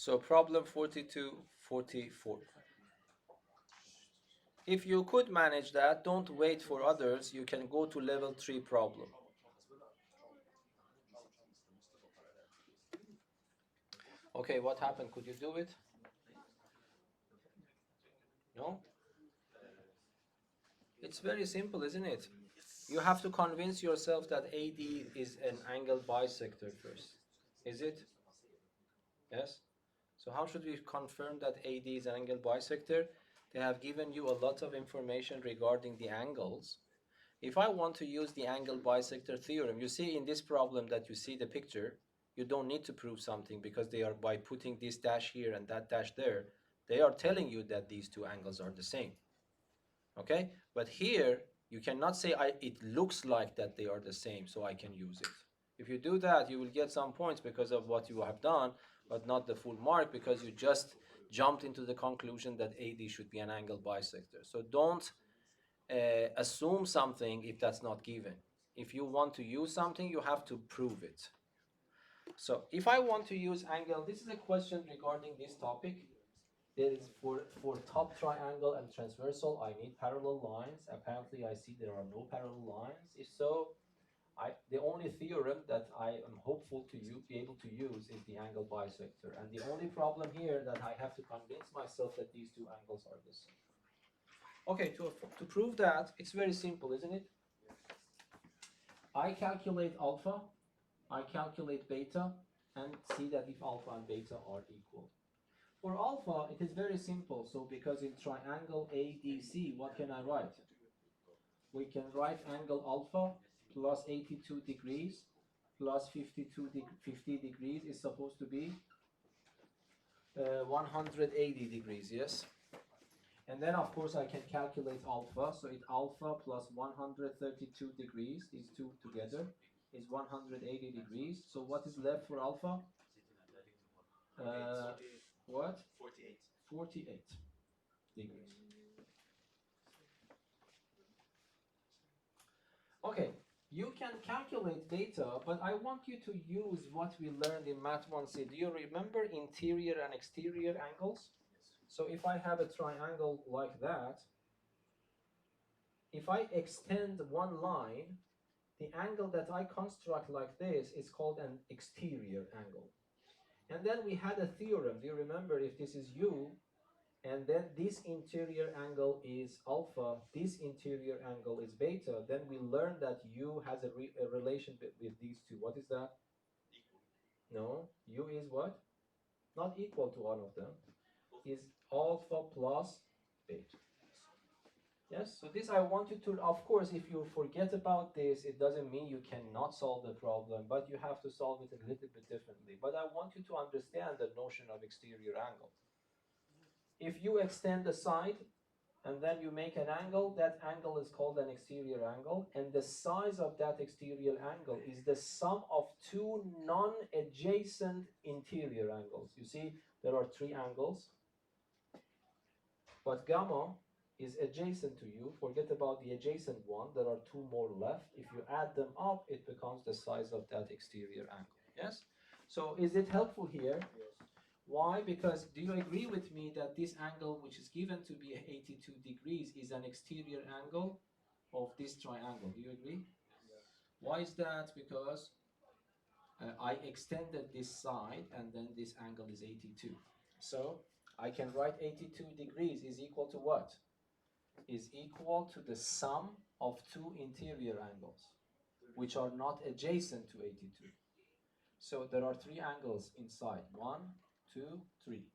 So problem 4244. If you could manage that, don't wait for others. You can go to level 3 problem. Okay, what happened? Could you do it? No? It's very simple, isn't it? You have to convince yourself that AD is an angle bisector first. Is it? Yes? So how should we confirm that AD is an angle bisector? They have given you a lot of information regarding the angles. If I want to use the angle bisector theorem, you see in this problem that you see the picture, you don't need to prove something because they are, by putting this dash here and that dash there, they are telling you that these two angles are the same. Okay? But here, you cannot say it looks like that they are the same, so I can use it. If you do that, you will get some points because of what you have done, but not the full mark because you just jumped into the conclusion that AD should be an angle bisector. So don't assume something if that's not given. If you want to use something, you have to prove it. So if I want to use angle, this is a question regarding this topic. There is for top triangle and transversal, I need parallel lines. Apparently, I see there are no parallel lines. If so, the only theorem that I am hopeful to be able to use is the angle bisector. And the only problem here that I have to convince myself that these two angles are the same. Okay, to prove that, it's very simple, isn't it? I calculate alpha, I calculate beta, and see that if alpha and beta are equal. For alpha, it is very simple. So because in triangle ADC, what can I write? We can write angle alpha plus 82 degrees plus 50 degrees is supposed to be 180 degrees, yes? And then, of course, I can calculate alpha. So it alpha plus 132 degrees, these two together, is 180 degrees. So what is left for alpha? What? 48 degrees. Okay, you can calculate beta, but I want you to use what we learned in Math 1C. Do you remember interior and exterior angles? So if I have a triangle like that, if I extend one line, the angle that I construct like this is called an exterior angle. And then we had a theorem. Do you remember, if this is u, and then this interior angle is alpha, this interior angle is beta, then we learned that u has a relation with these two. What is that? No, u is what? Not equal to one of them. Is alpha plus beta. Yes, so this I want you to, of course, if you forget about this, it doesn't mean you cannot solve the problem, but you have to solve it a little bit differently. But I want you to understand the notion of exterior angle. If you extend the side and then you make an angle, that angle is called an exterior angle, and the size of that exterior angle is the sum of two non-adjacent interior angles. You see, there are three angles, but gamma is adjacent to you. Forget about the adjacent one. There are two more left. If you add them up, it becomes the size of that exterior angle. Yes? So is it helpful here? Yes. Why? Because do you agree with me that this angle, which is given to be 82 degrees, is an exterior angle of this triangle? Do you agree? Yes. Why is that? Because I extended this side and then this angle is 82. So I can write 82 degrees is equal to what? Is equal to the sum of two interior angles, which are not adjacent to 82. So there are three angles inside. 1, 2, 3.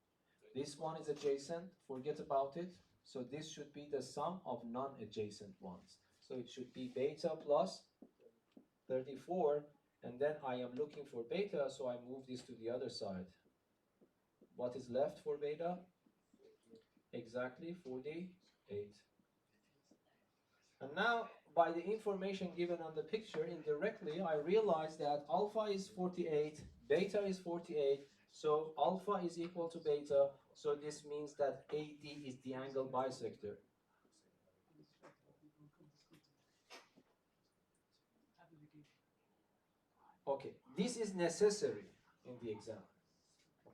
This one is adjacent. Forget about it. So this should be the sum of non-adjacent ones. So it should be beta plus 34. And then I am looking for beta, so I move this to the other side. What is left for beta? Exactly 48. And now, by the information given on the picture, indirectly, I realize that alpha is 48, beta is 48, so alpha is equal to beta, so this means that AD is the angle bisector. Okay, this is necessary in the exam.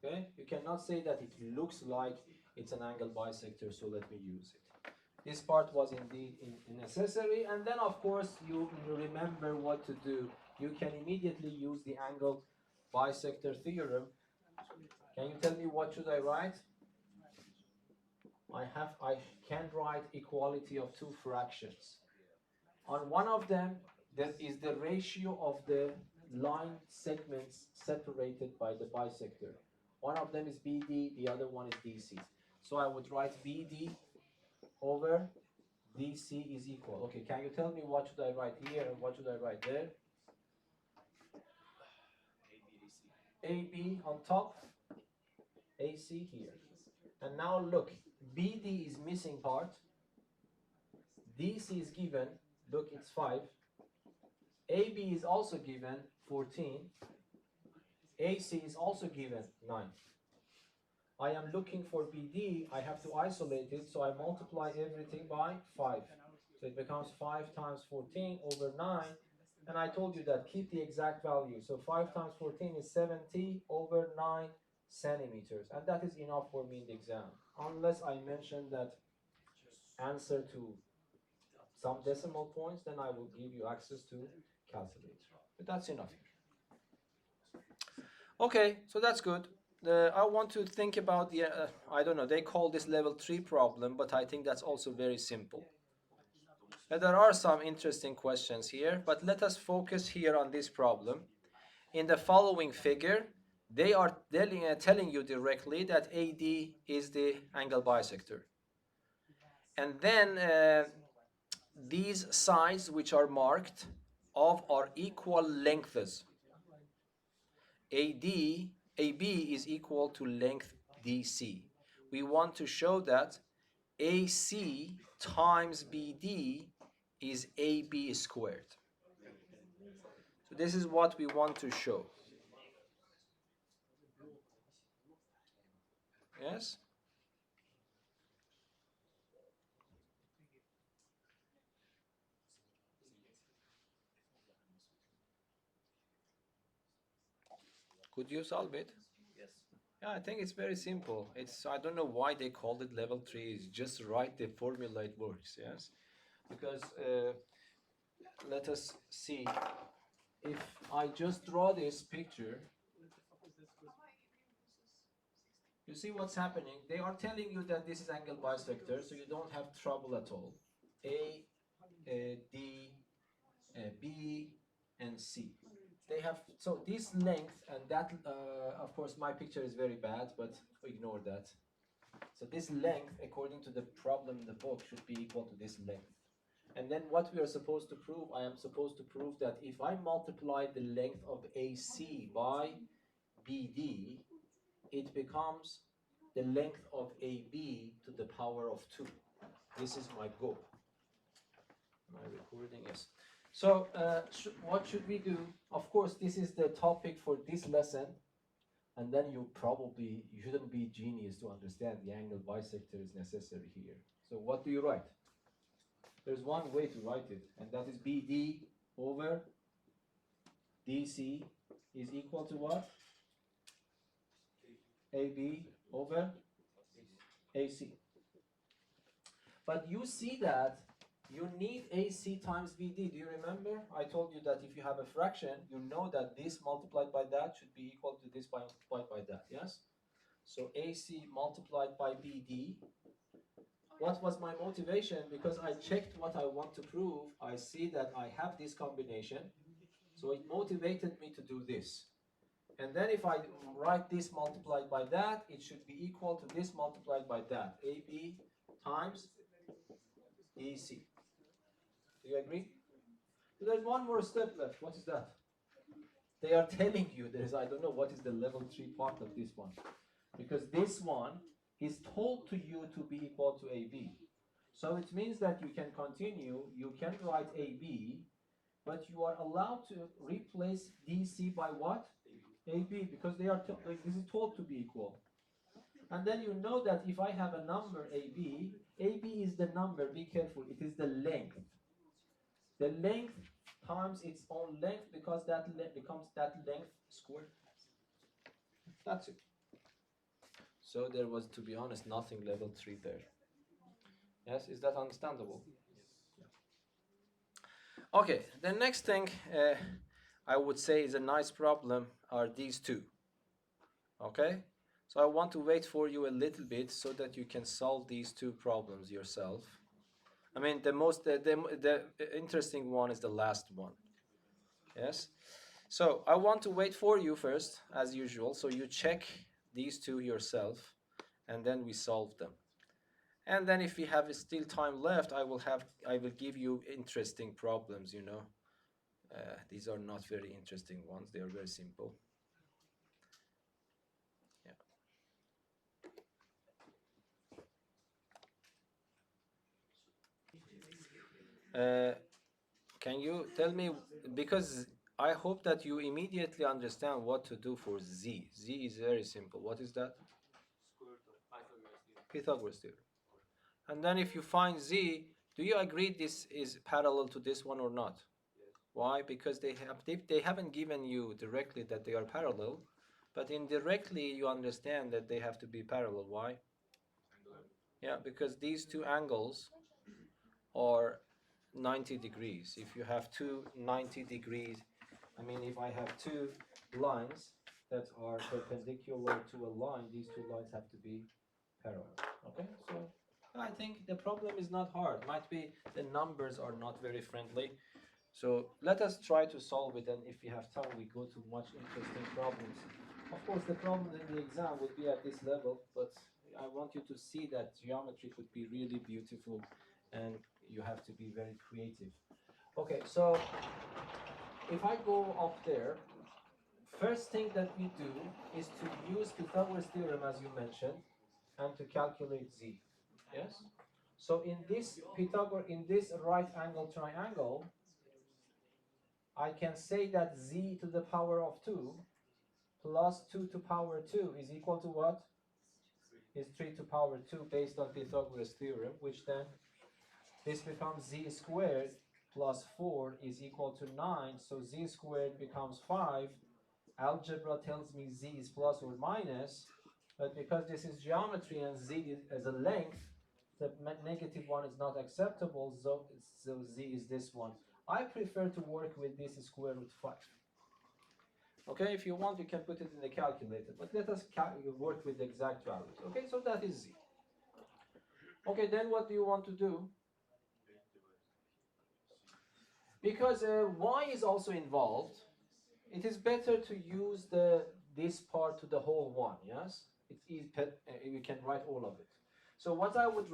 Okay, you cannot say that it looks like it's an angle bisector, so let me use it. This part was indeed necessary, and then of course you remember what to do. You can immediately use the angle bisector theorem. Can you tell me what should I write? I can write equality of two fractions. On one of them, that is the ratio of the line segments separated by the bisector. One of them is BD, the other one is DC. So I would write BD over DC is equal. Okay, can you tell me what should I write here and what should I write there? AB on top, AC here. And now look, BD is missing part. DC is given, look, it's 5. AB is also given, 14. AC is also given, 9. I am looking for BD, I have to isolate it, so I multiply everything by 5. So it becomes 5 times 14 over 9, and I told you that keep the exact value. So 5 times 14 is 70 over 9 centimeters, and that is enough for me in the exam. Unless I mention that answer to some decimal points, then I will give you access to calculator. But that's enough here. Okay, so that's good. I want to think about the, I don't know, they call this level 3 problem, but I think that's also very simple. There are some interesting questions here, but let us focus here on this problem. In the following figure, they are telling you directly that AD is the angle bisector. And then these sides which are marked of are equal lengths. AB is equal to length DC. We want to show that AC times BD is AB squared. So this is what we want to show. Yes? Could you solve it? Yes. Yeah, I think it's very simple. I don't know why they called it level 3. It's just write the formula, it works, yes? Because let us see. If I just draw this picture, you see what's happening? They are telling you that this is angle bisector, so you don't have trouble at all. A, D, B, and C. They have, so this length and that, of course, my picture is very bad, but ignore that. So this length, according to the problem in the book, should be equal to this length. And then what we are supposed to prove, I am supposed to prove that if I multiply the length of AC by BD, it becomes the length of AB to the power of 2. This is my goal. My recording is. So what should we do? Of course, this is the topic for this lesson. And then you shouldn't be genius to understand the angle bisector is necessary here. So what do you write? There's one way to write it, and that is BD over DC is equal to what? AB over AC. But you see that you need AC times BD. Do you remember? I told you that if you have a fraction, you know that this multiplied by that should be equal to this multiplied by that, yes? So AC multiplied by BD. What was my motivation? Because I checked what I want to prove. I see that I have this combination. So it motivated me to do this. And then if I write this multiplied by that, it should be equal to this multiplied by that. AB times DC. Do you agree? So there's one more step left. What is that? They are telling you I don't know what is the level 3 part of this one. Because this one is told to you to be equal to AB. So it means that you can continue, you can write AB, but you are allowed to replace DC by what? AB, because this is told to be equal. And then you know that if I have a number AB, AB is the number, be careful, it is the length. The length times its own length, because that becomes that length squared. That's it. So there was, to be honest, nothing level 3 there. Yes, is that understandable? Okay, the next thing I would say is a nice problem are these two. Okay, so I want to wait for you a little bit so that you can solve these two problems yourself. I mean, the interesting one is the last one. Yes, so I want to wait for you first, as usual, so you check these two yourself, and then we solve them. And then if we have still time left, I will give you interesting problems, you know. These are not very interesting ones, they are very simple. Yeah. Can you tell me, because I hope that you immediately understand what to do for z. Z is very simple. What is that? Pythagoras theorem. And then if you find z, do you agree this is parallel to this one or not? Why? Because they haven't given you directly that they are parallel, but indirectly you understand that they have to be parallel. Why? Yeah, because these two angles are 90 degrees. If you have two 90 degrees, I mean, if I have two lines that are perpendicular to a line, these two lines have to be parallel. Okay, so I think the problem is not hard. Might be the numbers are not very friendly. So let us try to solve it, and if we have time, we go to much interesting problems. Of course, the problems in the exam would be at this level, but I want you to see that geometry could be really beautiful, and you have to be very creative. Okay, so if I go up there, first thing that we do is to use Pythagoras theorem, as you mentioned, and to calculate z. Yes? So in this right angle triangle, I can say that z to the power of 2 plus 2 to power 2 is equal to what? Is 3 to power 2 based on Pythagoras theorem, which then this becomes z squared plus 4 is equal to 9, so z squared becomes 5. Algebra tells me z is plus or minus, but because this is geometry and z is as a length, the negative one is not acceptable, so z is this one. I prefer to work with this square root 5. Okay, if you want, you can put it in the calculator, but let us work with the exact values. Okay, so that is z. Okay, then what do you want to do? Because y is also involved, it is better to use this part to the whole one, yes? It's easy, you can write all of it. So what I would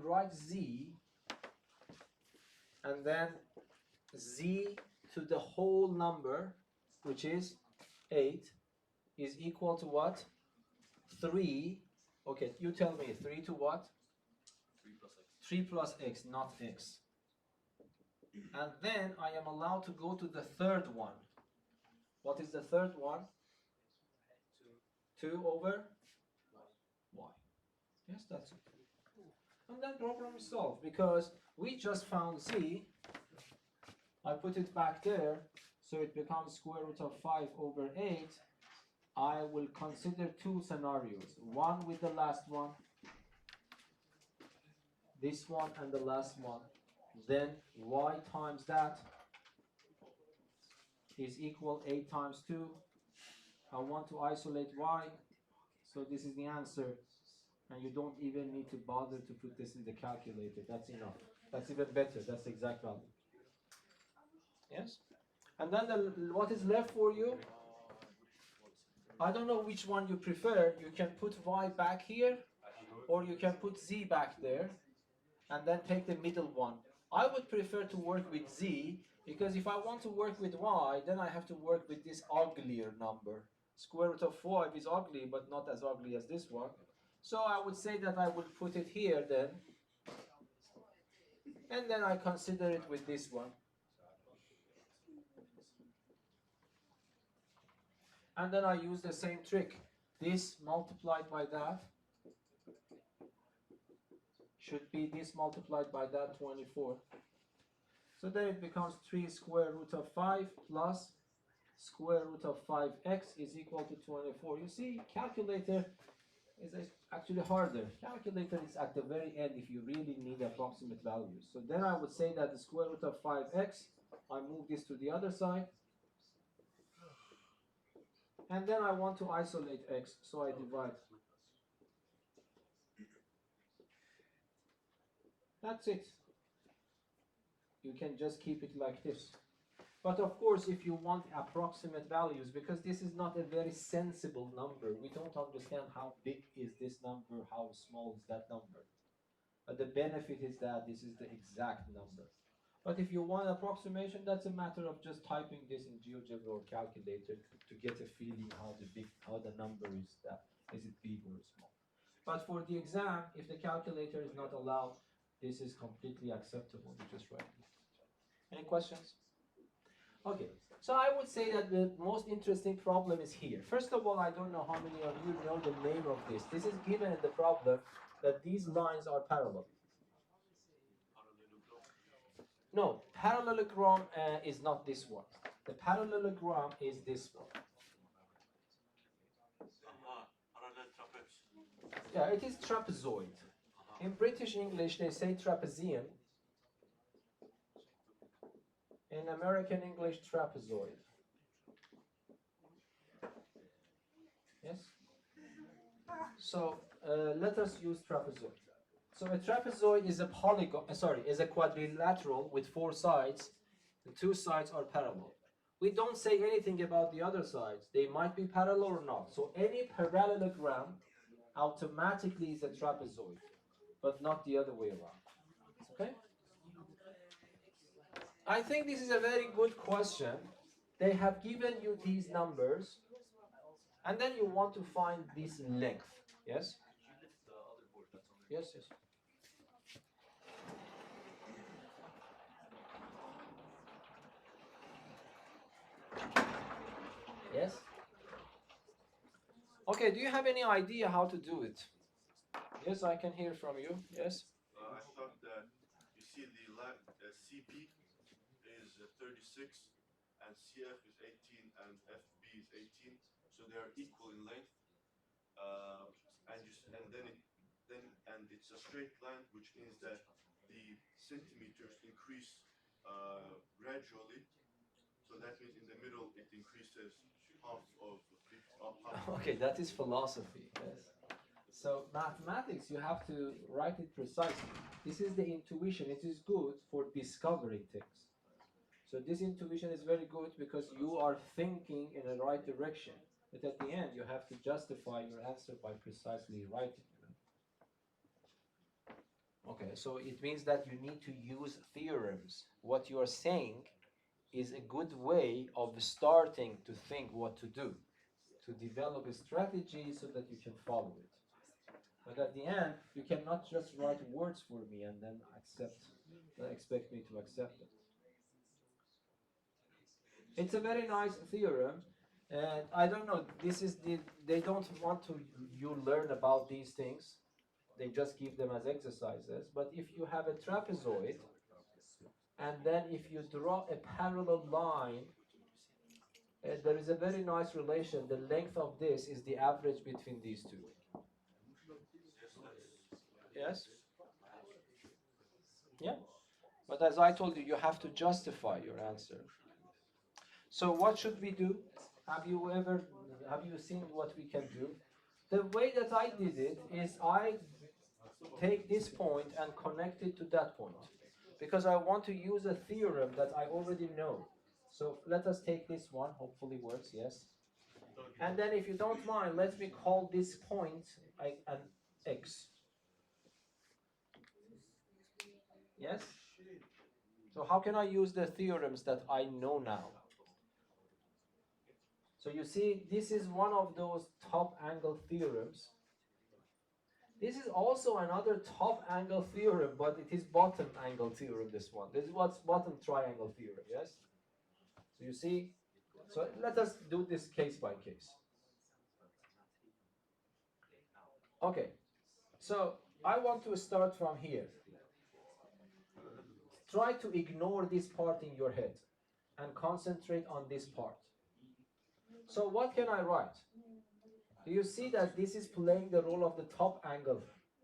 write z, and then z to the whole number, which is 8, is equal to what? 3. Okay, you tell me, 3 to what? 3 plus x, not x. And then I am allowed to go to the third one. What is the third one? 2 over y. Yes, that's it. And then problem is solved, because we just found z. I put it back there, so it becomes square root of 5 over 8. I will consider two scenarios. One with the last one, this one and the last one. Then y times that is equal 8 times 2. I want to isolate y, so this is the answer. And you don't even need to bother to put this in the calculator. That's enough. That's even better. That's the exact value. Yes? And then what is left for you? I don't know which one you prefer. You can put y back here, or you can put z back there, and then take the middle one. I would prefer to work with z, because if I want to work with y, then I have to work with this uglier number. Square root of 5 is ugly, but not as ugly as this one. So I would say that I would put it here then, and then I consider it with this one. And then I use the same trick. This multiplied by that should be this multiplied by that 24. So then it becomes 3 square root of 5 plus square root of 5x is equal to 24. You see, calculator is actually harder. Calculator is at the very end if you really need approximate values. So then I would say that the square root of 5x, I move this to the other side. And then I want to isolate x, so I divide. That's it. You can just keep it like this. But of course, if you want approximate values, because this is not a very sensible number, we don't understand how big is this number, how small is that number. But the benefit is that this is the exact number. But if you want approximation, that's a matter of just typing this in GeoGebra or calculator to get a feeling how the number is. Is it big or small? But for the exam, if the calculator is not allowed, this is completely acceptable. You just write it. Any questions? Okay, so I would say that the most interesting problem is here. First of all, I don't know how many of you know the name of this. This is given in the problem that these lines are parallel. No, parallelogram is not this one. The parallelogram is this one. Yeah, it is trapezoid. In British English, they say trapezium. In American English, trapezoid. Yes? So let us use trapezoid. So a trapezoid is a polygon, is a quadrilateral with 4 sides. The 2 sides are parallel. We don't say anything about the other sides. They might be parallel or not. So any parallelogram automatically is a trapezoid, but not the other way around. Okay? I think this is a very good question. They have given you these numbers, and then you want to find this length. Yes? Yes, yes. Yes? Okay, do you have any idea how to do it? Yes, I can hear from you. Yes? I thought that you see the CB is 36 and CF is 18 and FB is 18, so they are equal in length. And it's a straight line, which means that the centimeters increase gradually. So that means in the middle it increases half of 50. Okay, that is philosophy. Yes. So mathematics, you have to write it precisely. This is the intuition. It is good for discovering things. So this intuition is very good because you are thinking in the right direction. But at the end, you have to justify your answer by precisely writing. Okay, so it means that you need to use theorems. What you are saying is a good way of starting to think what to do, to develop a strategy so that you can follow it. But at the end, you cannot just write words for me and then expect me to accept it. It's a very nice theorem, and I don't know. They don't want you learn about these things. They just give them as exercises. But if you have a trapezoid, and then if you draw a parallel line, there is a very nice relation. The length of this is the average between these two. Yes? Yeah. But as I told you, you have to justify your answer. So what should we do? Have you seen what we can do? The way that I did it is I take this point and connect it to that point, because I want to use a theorem that I already know. So let us take this one, hopefully works, yes. And then if you don't mind, let me call this point an x. Yes? So how can I use the theorems that I know now? So you see, this is one of those top angle theorems. This is also another top angle theorem, but it is bottom angle theorem, this one. This is what's bottom triangle theorem, yes? So you see, so let us do this case by case. Okay, so I want to start from here. Try to ignore this part in your head and concentrate on this part. So what can I write? Do you see that this is playing the role of the top angle?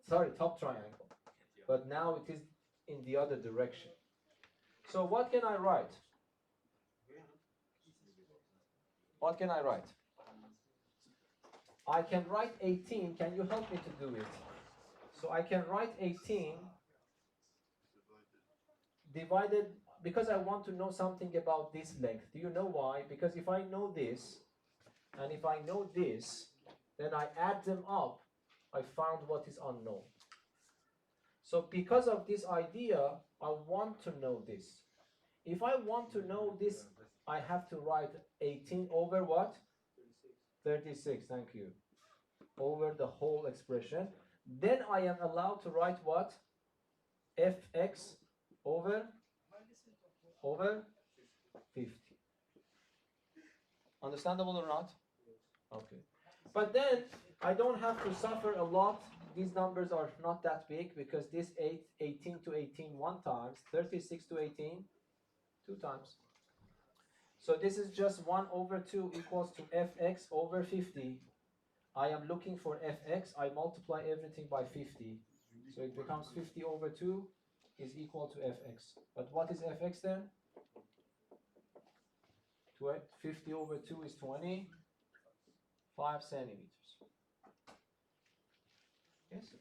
Sorry, top triangle. But now it is in the other direction. So what can I write? What can I write? I can write 18. Can you help me to do it? So I can write 18 divided, because I want to know something about this length. Do you know why? Because if I know this, and if I know this, then I add them up, I found what is unknown. So because of this idea, I want to know this. If I want to know this, I have to write 18 over what? 36, thank you. Over the whole expression. Then I am allowed to write what? Fx over 50. Understandable or not? Okay. But then I don't have to suffer a lot. These numbers are not that big because this 18 to 18 one times, 36 to 18 two times. So this is just 1 over 2 equals to fx over 50. I am looking for fx. I multiply everything by 50. So it becomes 50 over 2 is equal to fx. But what is fx then? 50 over 2 is 25 centimeters. Yes?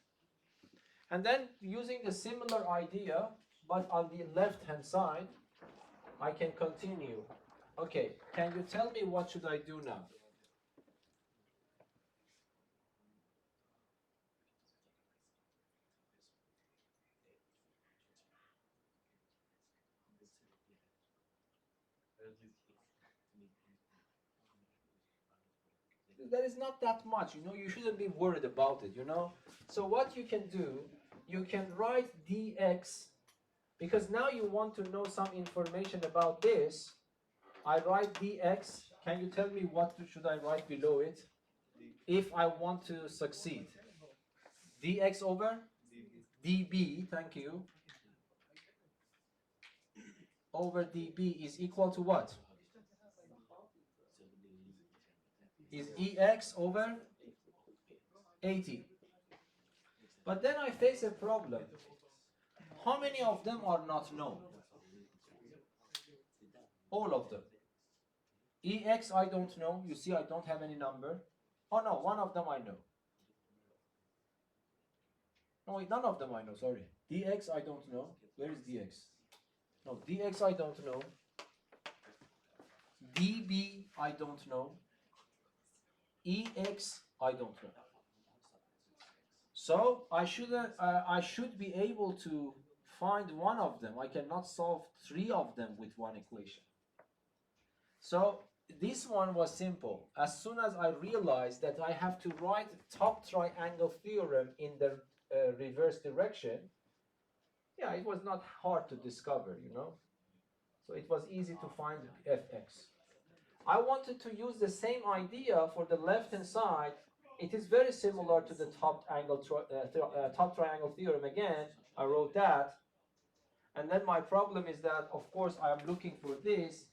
And then using a similar idea, but on the left-hand side, I can continue. Okay, can you tell me what should I do now? There is not that much, you shouldn't be worried about it, So what you can do, you can write dx, because now you want to know some information about this. I write dx. Can you tell me what should I write below it if I want to succeed? Dx over db, thank you, over db is equal to what? Is ex over 80. But then I face a problem. How many of them are not known? All of them. Ex I don't know. You see I don't have any number. Oh no, one of them I know. No, none of them I know, sorry. Dx I don't know. Where is dx? No, dx I don't know. db I don't know. Ex I don't know. So I should be able to find one of them. I cannot solve 3 of them with one equation. So this one was simple. As soon as I realized that I have to write top triangle theorem in the reverse direction, yeah, it was not hard to discover, So it was easy to find fx. I wanted to use the same idea for the left-hand side. It is very similar to the top triangle theorem again. I wrote that. And then my problem is that, of course, I am looking for this.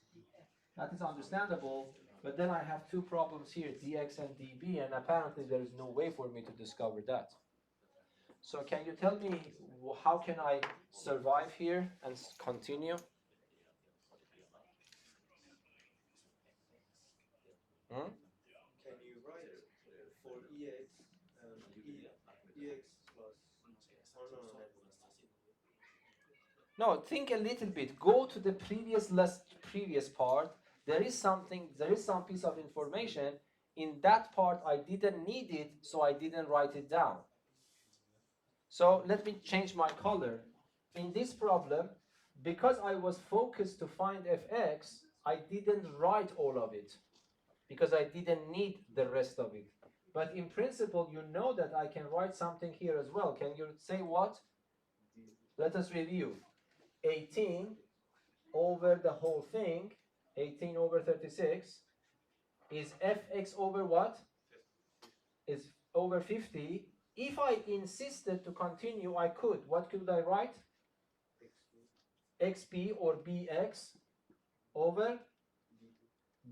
That is understandable. But then I have 2 problems here, dx and db, and apparently there is no way for me to discover that. So can you tell me how can I survive here and continue? Hmm? Can you write for ex ex plus unknown and No, think a little bit. Go to the previous part. There is some piece of information. In that part, I didn't need it, so I didn't write it down. So let me change my color. In this problem, because I was focused to find fx, I didn't write all of it because I didn't need the rest of it. But in principle, you know that I can write something here as well. Can you say what? Let us review. 18 over the whole thing, 18 over 36, is fx over what? Is over 50. If I insisted to continue, I could. What could I write? xp or bx over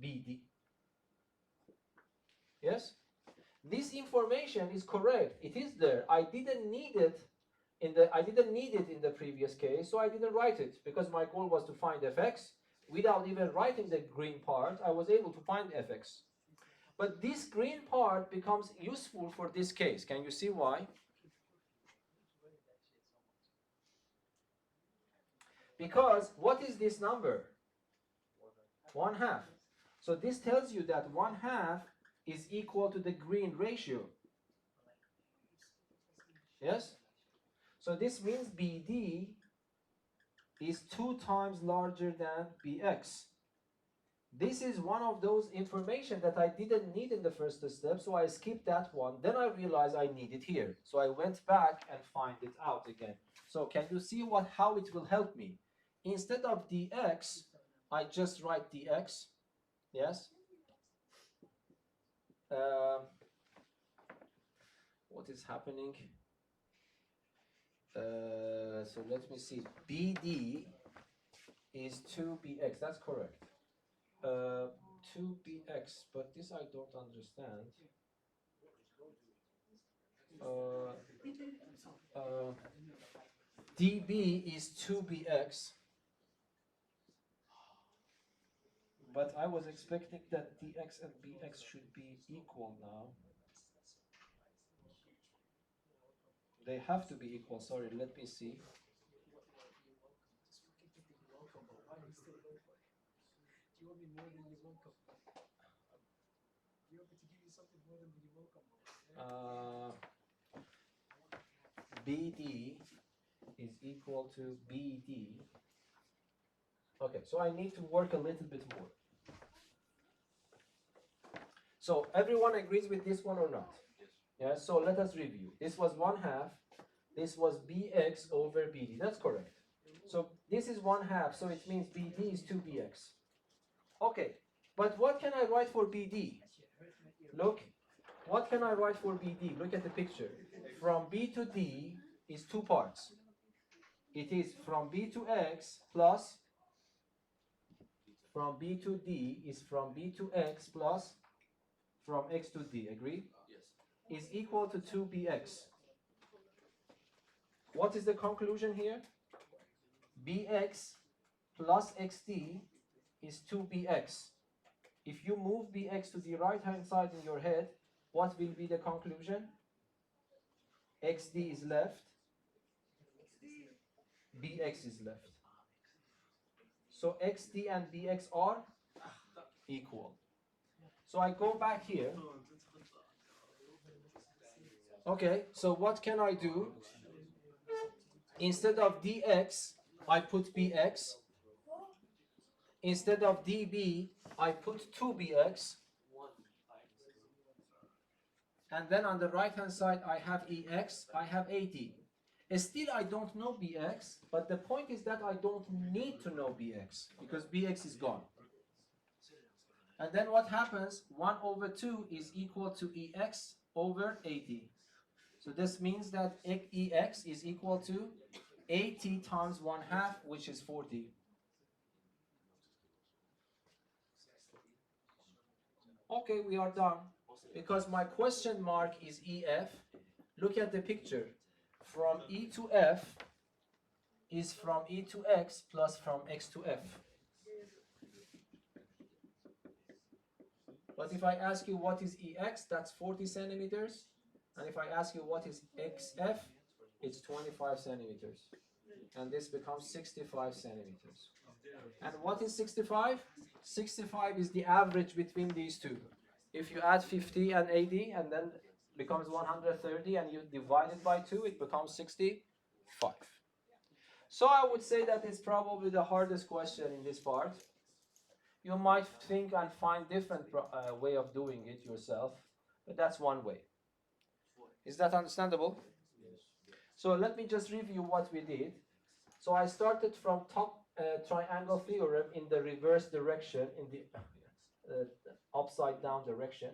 bd. Yes? This information is correct. It is there. I didn't need it in the previous case, so I didn't write it because my goal was to find fx. Without even writing the green part, I was able to find fx. But this green part becomes useful for this case. Can you see why? Because what is this number? 1/2. So this tells you that 1/2 is equal to the green ratio. Yes? So this means BD is 2 times larger than BX. This is one of those information that I didn't need in the first step, so I skipped that one. Then I realized I need it here. So I went back and find it out again. So can you see how it will help me? Instead of dx, I just write dx. Yes? What is happening? So let me see. BD is 2bx. That's correct. 2bx, but this I don't understand. dB is 2bx, but I was expecting that dx and bx should be equal now. They have to be equal. Sorry, let me see. BD is equal to BD. Okay, so I need to work a little bit more. So everyone agrees with this one or not? Yeah, so let us review. This was 1/2. This was bx over bd. That's correct. So this is 1/2, so it means bd is 2bx. Okay, but what can I write for bd? Look, what can I write for bd? Look at the picture. From b to d is 2 parts. It is from b to x plus from b to d is from b to x plus from x to d. Agree? Yes. Is equal to 2bx. What is the conclusion here? bx plus xt is 2bx. If you move bx to the right hand side in your head, what will be the conclusion? xd is left, bx is left. So xd and bx are equal. So I go back here. Okay, so what can I do? Instead of dx, I put bx. Instead of db, I put 2bx. And then on the right hand side, I have ex, I have at. Still, I don't know bx, but the point is that I don't need to know bx because bx is gone. And then what happens? 1/2 is equal to ex over at. So this means that ex is equal to 80 times 1/2, which is 40. Okay, we are done. Because my question mark is ef. Look at the picture. From e to f is from e to x plus from x to f. But if I ask you what is ex, that's 40 centimeters. And if I ask you what is xf, it's 25 centimeters. And this becomes 65 centimeters. And what is 65? 65 is the average between these two. If you add 50 and 80 and then becomes 130 and you divide it by 2, it becomes 65. So I would say that it's probably the hardest question in this part. You might think and find different way of doing it yourself, but that's one way. Is that understandable? Yes. So let me just review what we did. So I started from top triangle theorem in the reverse direction, in the upside down direction.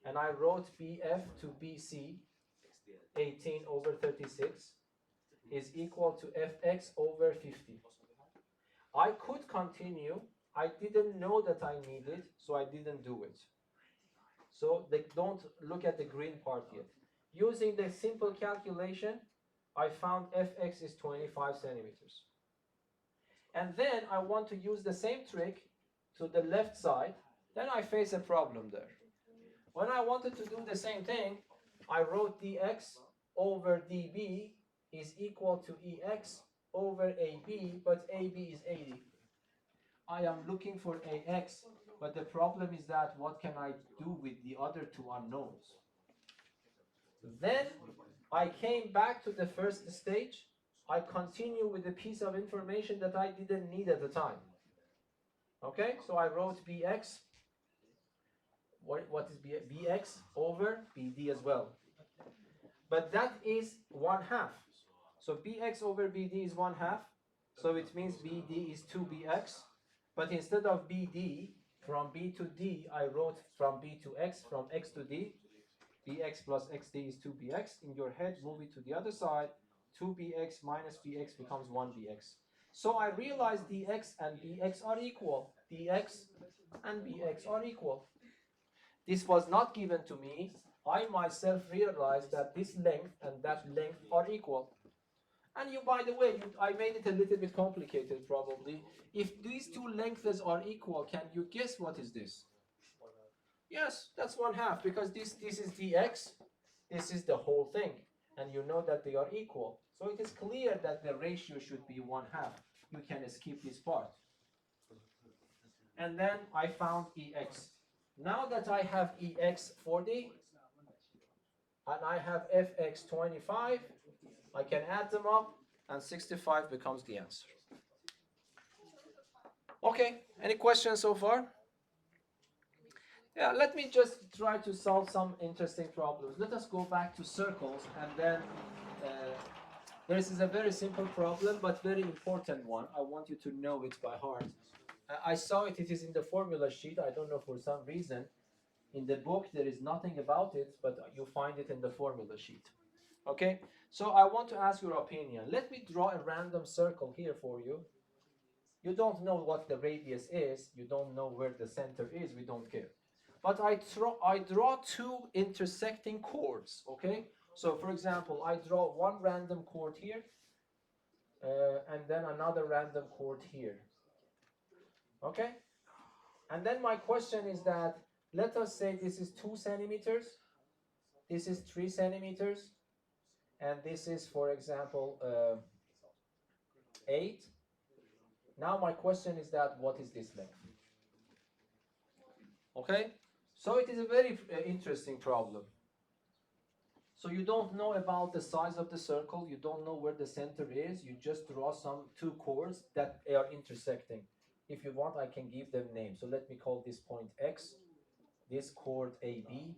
And I wrote BF to BC, 18 over 36, is equal to Fx over 50. I could continue. I didn't know that I needed, so I didn't do it. So they don't look at the green part yet. Using the simple calculation, I found fx is 25 centimeters. And then I want to use the same trick to the left side. Then I face a problem there. When I wanted to do the same thing, I wrote dx over db is equal to ex over ab, but ab is 80. I am looking for ax, but the problem is that what can I do with the other two unknowns? Then I came back to the first stage. I continue with a piece of information that I didn't need at the time. Okay, so I wrote bx. What is bx over bd as well? But that is 1/2. So bx over bd is 1/2. So it means bd is 2bx. But instead of bd, from b to d, I wrote from b to x, from x to d. Bx plus xd is 2bx. In your head, move it to the other side. 2bx minus bx becomes 1bx. So I realized dx and bx are equal. dx and bx are equal. This was not given to me. I myself realized that this length and that length are equal. And you, by the way, I made it a little bit complicated probably. If these two lengths are equal, can you guess what is this? Yes, that's 1/2, because this is dx, this is the whole thing, and you know that they are equal. So it is clear that the ratio should be 1/2. You can skip this part. And then I found ex. Now that I have ex 40 and I have fx 25, I can add them up and 65 becomes the answer. Okay, any questions so far? Yeah, let me just try to solve some interesting problems. Let us go back to circles, and then this is a very simple problem, but very important one. I want you to know it by heart. I saw it, it is in the formula sheet. I don't know, for some reason. In the book, there is nothing about it, but you find it in the formula sheet. Okay, so I want to ask your opinion. Let me draw a random circle here for you. You don't know what the radius is. You don't know where the center is. We don't care. But I draw two intersecting chords, okay? So for example, I draw one random chord here, and then another random chord here, okay? And then my question is that, let us say this is 2 centimeters, this is 3 centimeters, and this is, for example, 8. Now my question is that, what is this length? Okay? So it is a very interesting problem. So you don't know about the size of the circle, you don't know where the center is, you just draw some two chords that are intersecting. If you want, I can give them names. So let me call this point X, this chord AB,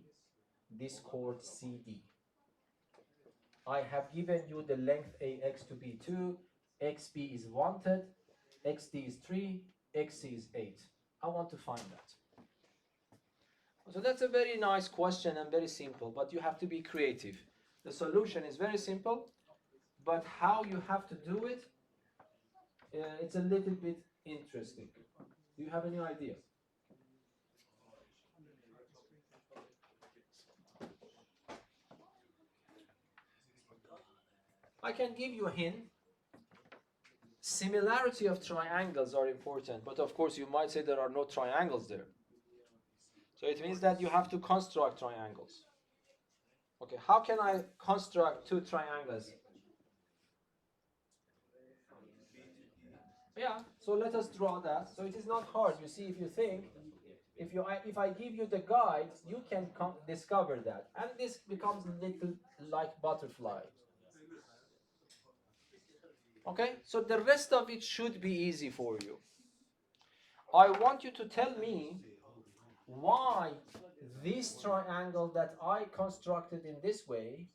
this chord CD. I have given you the length AX to be 2, XB is wanted, XD is 3, XC is 8. I want to find that. So that's a very nice question and very simple, but you have to be creative. The solution is very simple, but how you have to do it, it's a little bit interesting. Do you have any idea? I can give you a hint. Similarity of triangles are important, but of course you might say there are no triangles there. So it means that you have to construct triangles. Okay, how can I construct two triangles? Yeah, so let us draw that. So it is not hard. You see, if you think, if I give you the guide, you can discover that. And this becomes a little like butterfly. Okay, so the rest of it should be easy for you. I want you to tell me why this triangle that I constructed in this way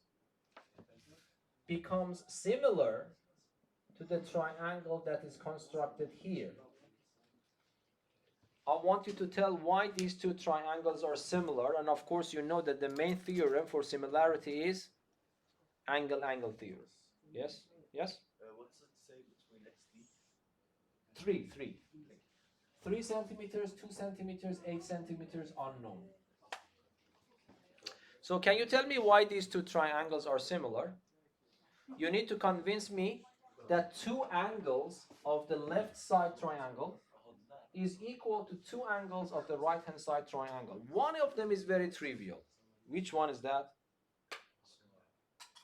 becomes similar to the triangle that is constructed here. I want you to tell why these two triangles are similar, and of course you know that the main theorem for similarity is angle-angle theorem. Yes? Yes? What does it say between XD? 3. 3 centimeters, 2 centimeters, 8 centimeters, unknown. So can you tell me why these two triangles are similar? You need to convince me that two angles of the left side triangle is equal to two angles of the right hand side triangle. One of them is very trivial. Which one is that?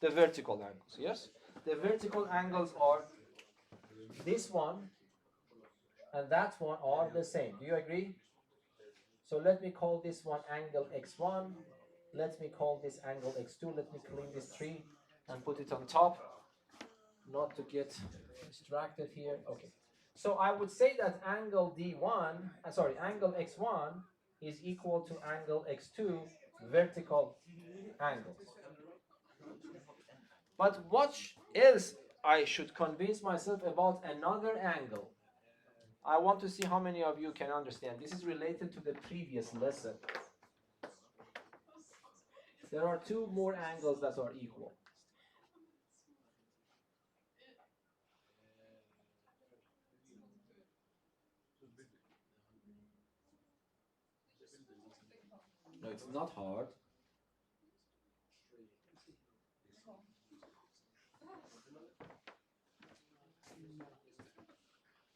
The vertical angles, yes? The vertical angles are this one and that one are the same. Do you agree? So let me call this one angle x1. Let me call this angle x2. Let me clean this tree and put it on top, not to get distracted here. Okay. So I would say that angle angle x1 is equal to angle x2 vertical angles. But what else I should convince myself about another angle? I want to see how many of you can understand. This is related to the previous lesson. There are two more angles that are equal. No, it's not hard.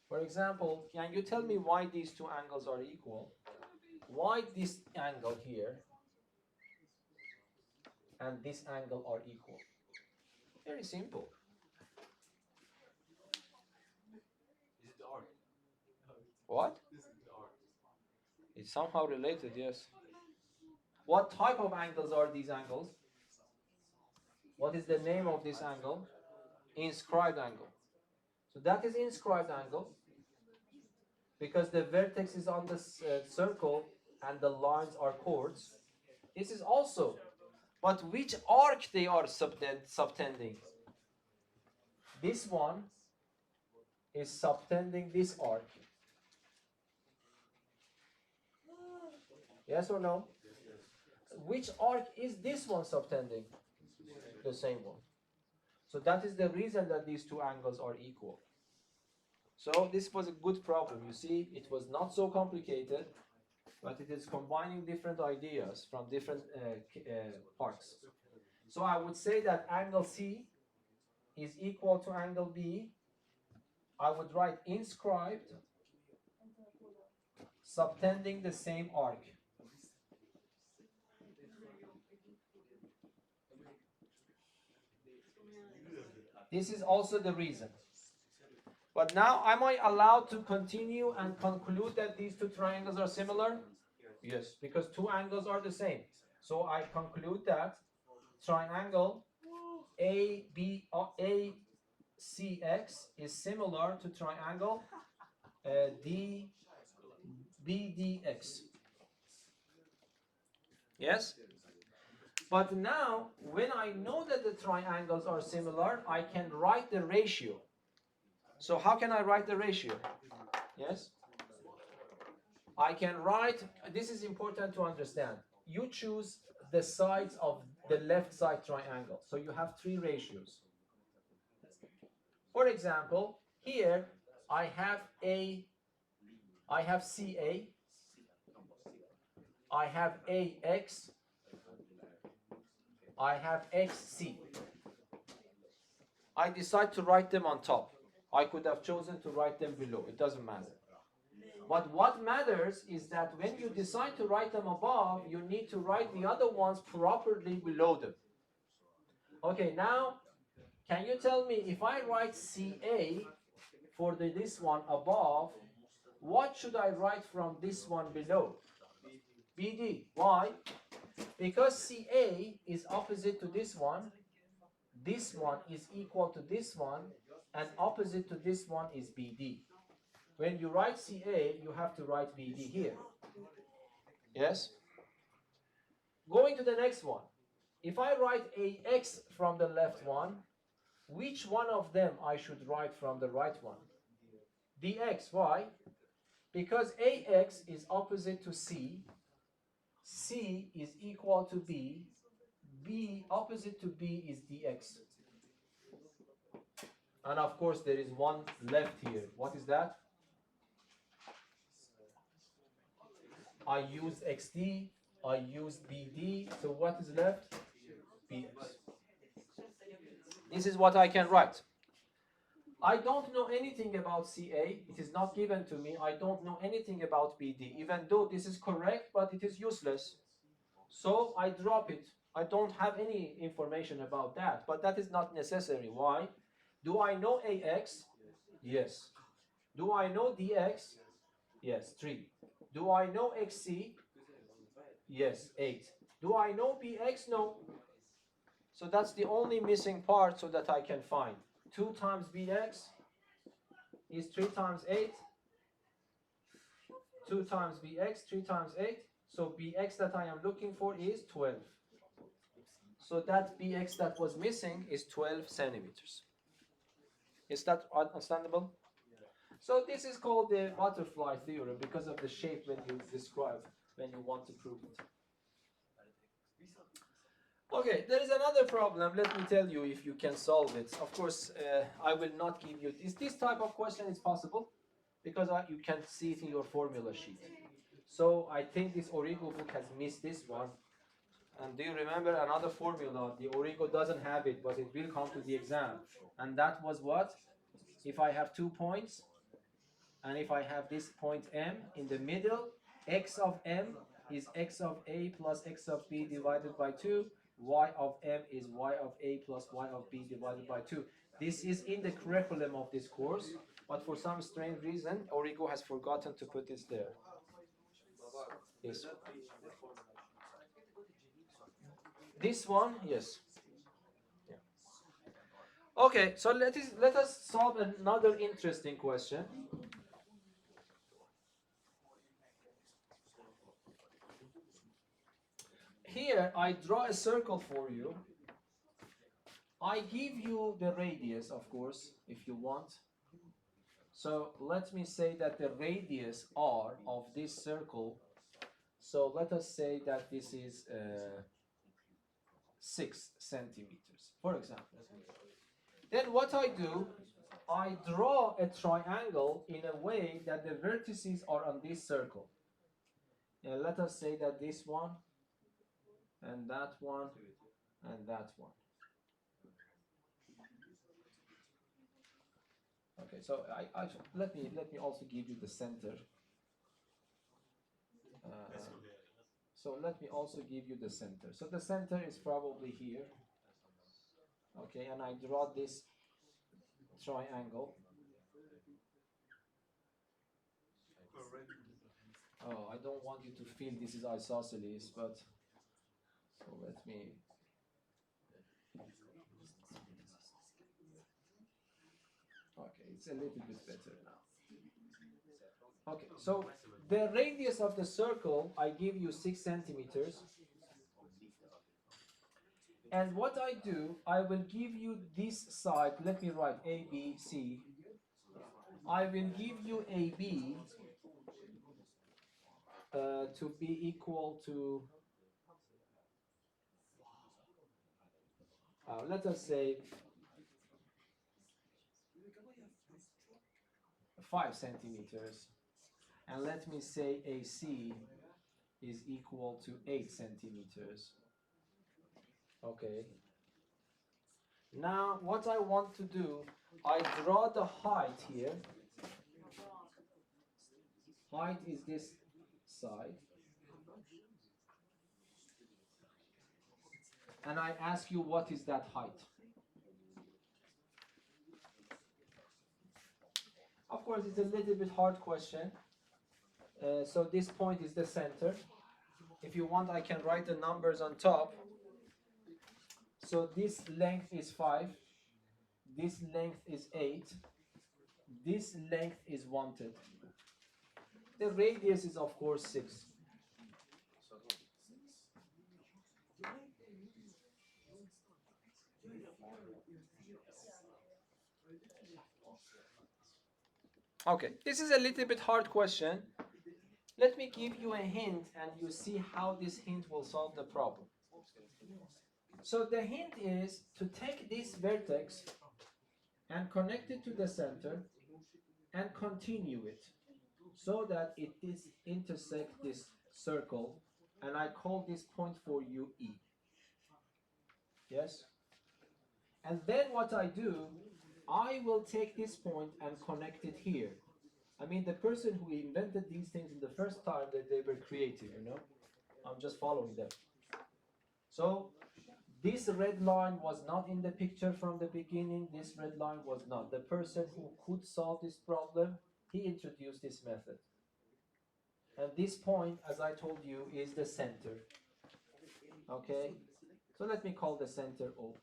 For example, can you tell me why these two angles are equal? Why this angle here and this angle are equal? Very simple. Is it the arc? What? This is the arc. It's somehow related, yes. What type of angles are these angles? What is the name of this angle? Inscribed angle. So that is inscribed angle because the vertex is on the circle and the lines are chords. This is also, but which arc they are subtending? This one is subtending this arc. Yes or no? Which arc is this one subtending? The same one. So that is the reason that these two angles are equal. So this was a good problem. You see, it was not so complicated, but it is combining different ideas from different parts. So I would say that angle C is equal to angle B. I would write inscribed subtending the same arc. This is also the reason. But now, am I allowed to continue and conclude that these two triangles are similar? Yes, because two angles are the same. So I conclude that triangle ACX is similar to triangle DBDX. Yes? But now, when I know that the triangles are similar, I can write the ratio. So how can I write the ratio? Yes? I can write, this is important to understand. You choose the sides of the left side triangle. So you have three ratios. For example, here I have CA, I have AX, I have XC. I decide to write them on top. I could have chosen to write them below. It doesn't matter. But what matters is that when you decide to write them above, you need to write the other ones properly below them. Okay, now, can you tell me if I write CA for this one above, what should I write from this one below? BD. Why? Because CA is opposite to this one is equal to this one, and opposite to this one is BD. When you write CA, you have to write BD here. Yes? Going to the next one. If I write AX from the left one, which one of them I should write from the right one? DX. Why? Because AX is opposite to C, C is equal to B, B opposite to B is DX. And of course there is one left here. What is that? I use XD I used BD, so what is left? BX. This is what I can write. I don't know anything about CA. It is not given to me. I don't know anything about BD, even though this is correct, but it is useless. So I drop it. I don't have any information about that, but that is not necessary. Why? Do I know AX? Yes. Do I know DX? Yes, 3. Do I know XC? Yes, 8. Do I know BX? No. So that's the only missing part so that I can find. 2 times BX is 3 times 8. 2 times BX, 3 times 8. So BX that I am looking for is 12. So that BX that was missing is 12 centimeters. Is that understandable? So this is called the butterfly theorem because of the shape when you describe, when you want to prove it. Okay, there is another problem. Let me tell you if you can solve it. Of course, I will not give you this type of question is possible because you can see it in your formula sheet. So I think this Origo book has missed this one. And do you remember another formula? The Origo doesn't have it, but it will come to the exam. And that was what? If I have 2 points, and if I have this point M in the middle, x of M is x of A plus x of B divided by 2. Y of M is y of A plus y of B divided by 2. This is in the curriculum of this course, but for some strange reason, Origo has forgotten to put this there. Yes. This one, yes. Yeah. Okay, so let us solve another interesting question. Here, I draw a circle for you. I give you the radius, of course, if you want. So let me say that the radius r of this circle, so let us say that this is 6 centimeters, for example. Then what I do, I draw a triangle in a way that the vertices are on this circle. And let us say that this one, and that one, and that one. Okay, so let me also give you the center. So let me also give you the center. So the center is probably here. Okay, and I draw this triangle. Oh, I don't want you to feel this is isosceles, but so let me. Okay, it's a little bit better now. Okay, so the radius of the circle, I give you 6 centimeters. And what I do, I will give you this side. Let me write A, B, C. I will give you AB to be equal to, let us say, 5 centimeters. And let me say AC is equal to 8 centimeters. Okay. Now, what I want to do, I draw the height here. Height is this side. And I ask you, what is that height? Of course, it's a little bit hard question. So this point is the center. If you want, I can write the numbers on top. So this length is 5. This length is 8. This length is wanted. The radius is, of course, 6. Okay, this is a little bit hard question. Let me give you a hint and you see how this hint will solve the problem. So the hint is to take this vertex and connect it to the center and continue it so that it intersect this circle and I call this point for you E. Yes? And then what I do, I will take this point and connect it here. I mean, the person who invented these things in the first time that they were creative, you know? I'm just following them. So this red line was not in the picture from the beginning. This red line was not. The person who could solve this problem, he introduced this method. And this point, as I told you, is the center. Okay? So let me call the center O.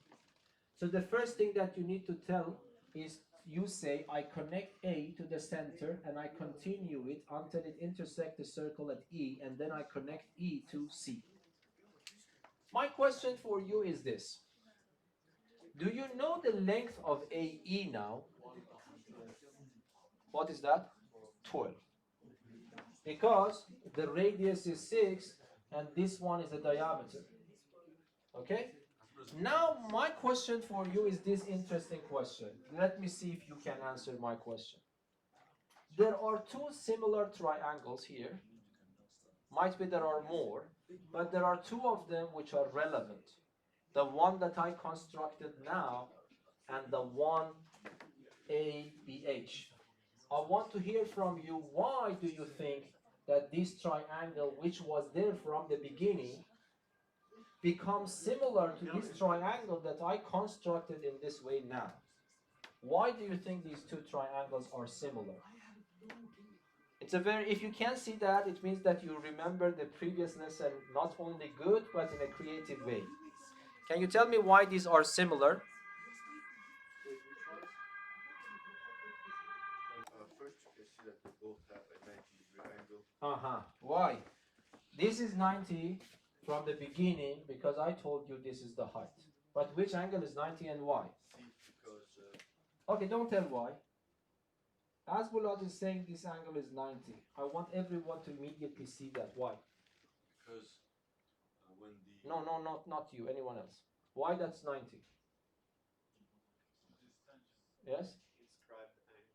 So the first thing that you need to tell is you say, I connect A to the center and I continue it until it intersects the circle at E, and then I connect E to C. My question for you is this. Do you know the length of AE now? What is that? 12. Because the radius is 6 and this one is the diameter. Okay? Now my question for you is this interesting question. Let me see if you can answer my question. There are two similar triangles here. Might be there are more, but there are two of them which are relevant. The one that I constructed now and the one ABH. I want to hear from you, why do you think that this triangle, which was there from the beginning, becomes similar to this triangle that I constructed in this way now? Why do you think these two triangles are similar? It's a very, if you can see that, it means that you remember the previous lesson not only good, but in a creative way. Can you tell me why these are similar? First, you can see that they both have a 90-degree angle. Why? This is 90 from the beginning because I told you this is the height. But which angle is 90 and why? See, because Okay, don't tell why. Asbulat is saying this angle is 90. I want everyone to immediately see that. Why? because when the No, not you, anyone else. Why that's 90? Yes? Inscribed angle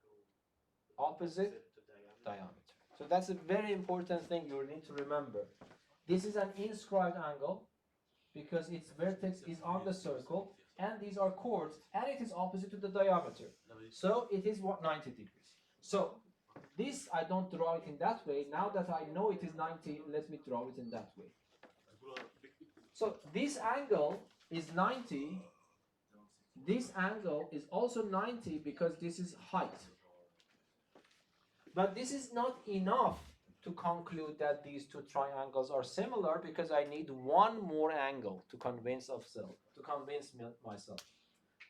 Opposite to diameter. So that's a very important thing you need to remember. This is an inscribed angle because its vertex is on the circle and these are chords and it is opposite to the diameter. So it is what, 90 degrees. So this I don't draw it in that way. Now that I know it is 90, let me draw it in that way. So this angle is 90. This angle is also 90 because this is height. But this is not enough to conclude that these two triangles are similar because I need one more angle to convince myself.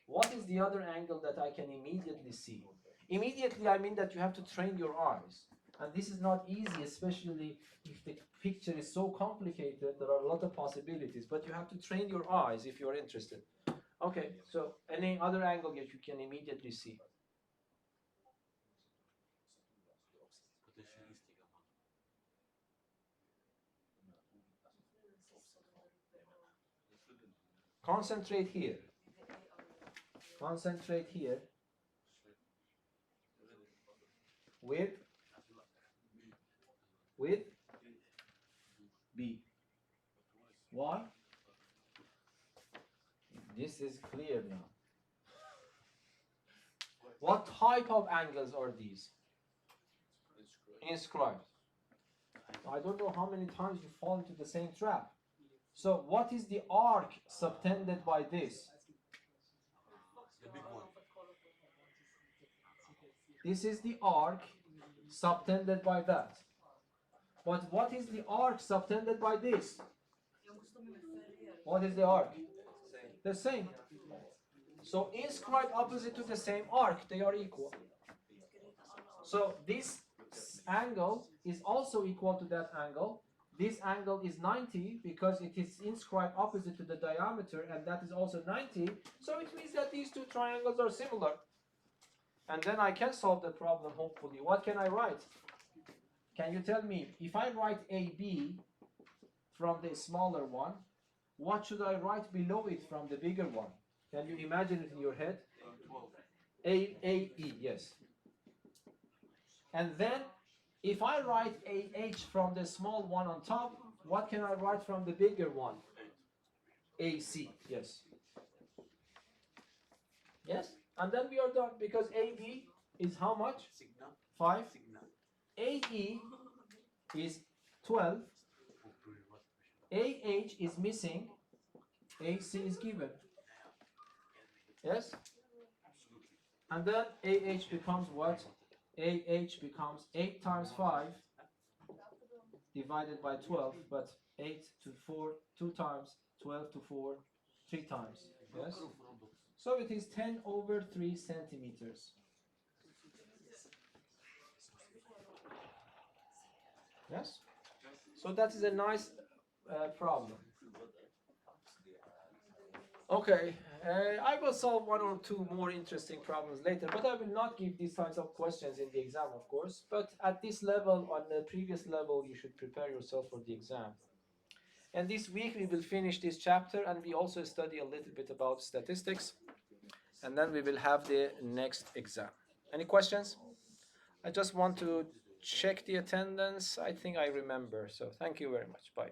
What is the other angle that I can immediately see? Immediately, I mean that you have to train your eyes. And this is not easy, especially if the picture is so complicated, there are a lot of possibilities. But you have to train your eyes if you're interested. Okay, so any other angle that you can immediately see? Concentrate here. Concentrate here with B. Why? This is clear now. What type of angles are these? Inscribed. I don't know how many times you fall into the same trap. So what is the arc subtended by this? the big one. This is the arc subtended by that. But what is the arc subtended by this? What is the arc? The same. So inscribed opposite to the same arc, they are equal. So this angle is also equal to that angle. This angle is 90 because it is inscribed opposite to the diameter, and that is also 90. So it means that these two triangles are similar. And then I can solve the problem, hopefully. What can I write? Can you tell me, if I write AB from the smaller one, what should I write below it from the bigger one? Can you imagine it in your head? AE, yes. And then, if I write AH from the small one on top, What can I write from the bigger one? AC, yes. Yes? And then we are done because AD is how much? 5. AE is 12. AH is missing. AC is given. Yes? And then AH becomes what? AH becomes 8 times 5 divided by 12, but 8 to 4, 2 times, 12 to 4, 3 times. Yes? So it is 10 over 3 centimeters. Yes? So that is a nice problem. Okay, I will solve one or two more interesting problems later, but I will not give these kinds of questions in the exam, of course. But at this level, on the previous level, you should prepare yourself for the exam. And this week we will finish this chapter, and we also study a little bit about statistics, and then we will have the next exam. Any questions? I just want to check the attendance. I think I remember, so thank you very much. Bye.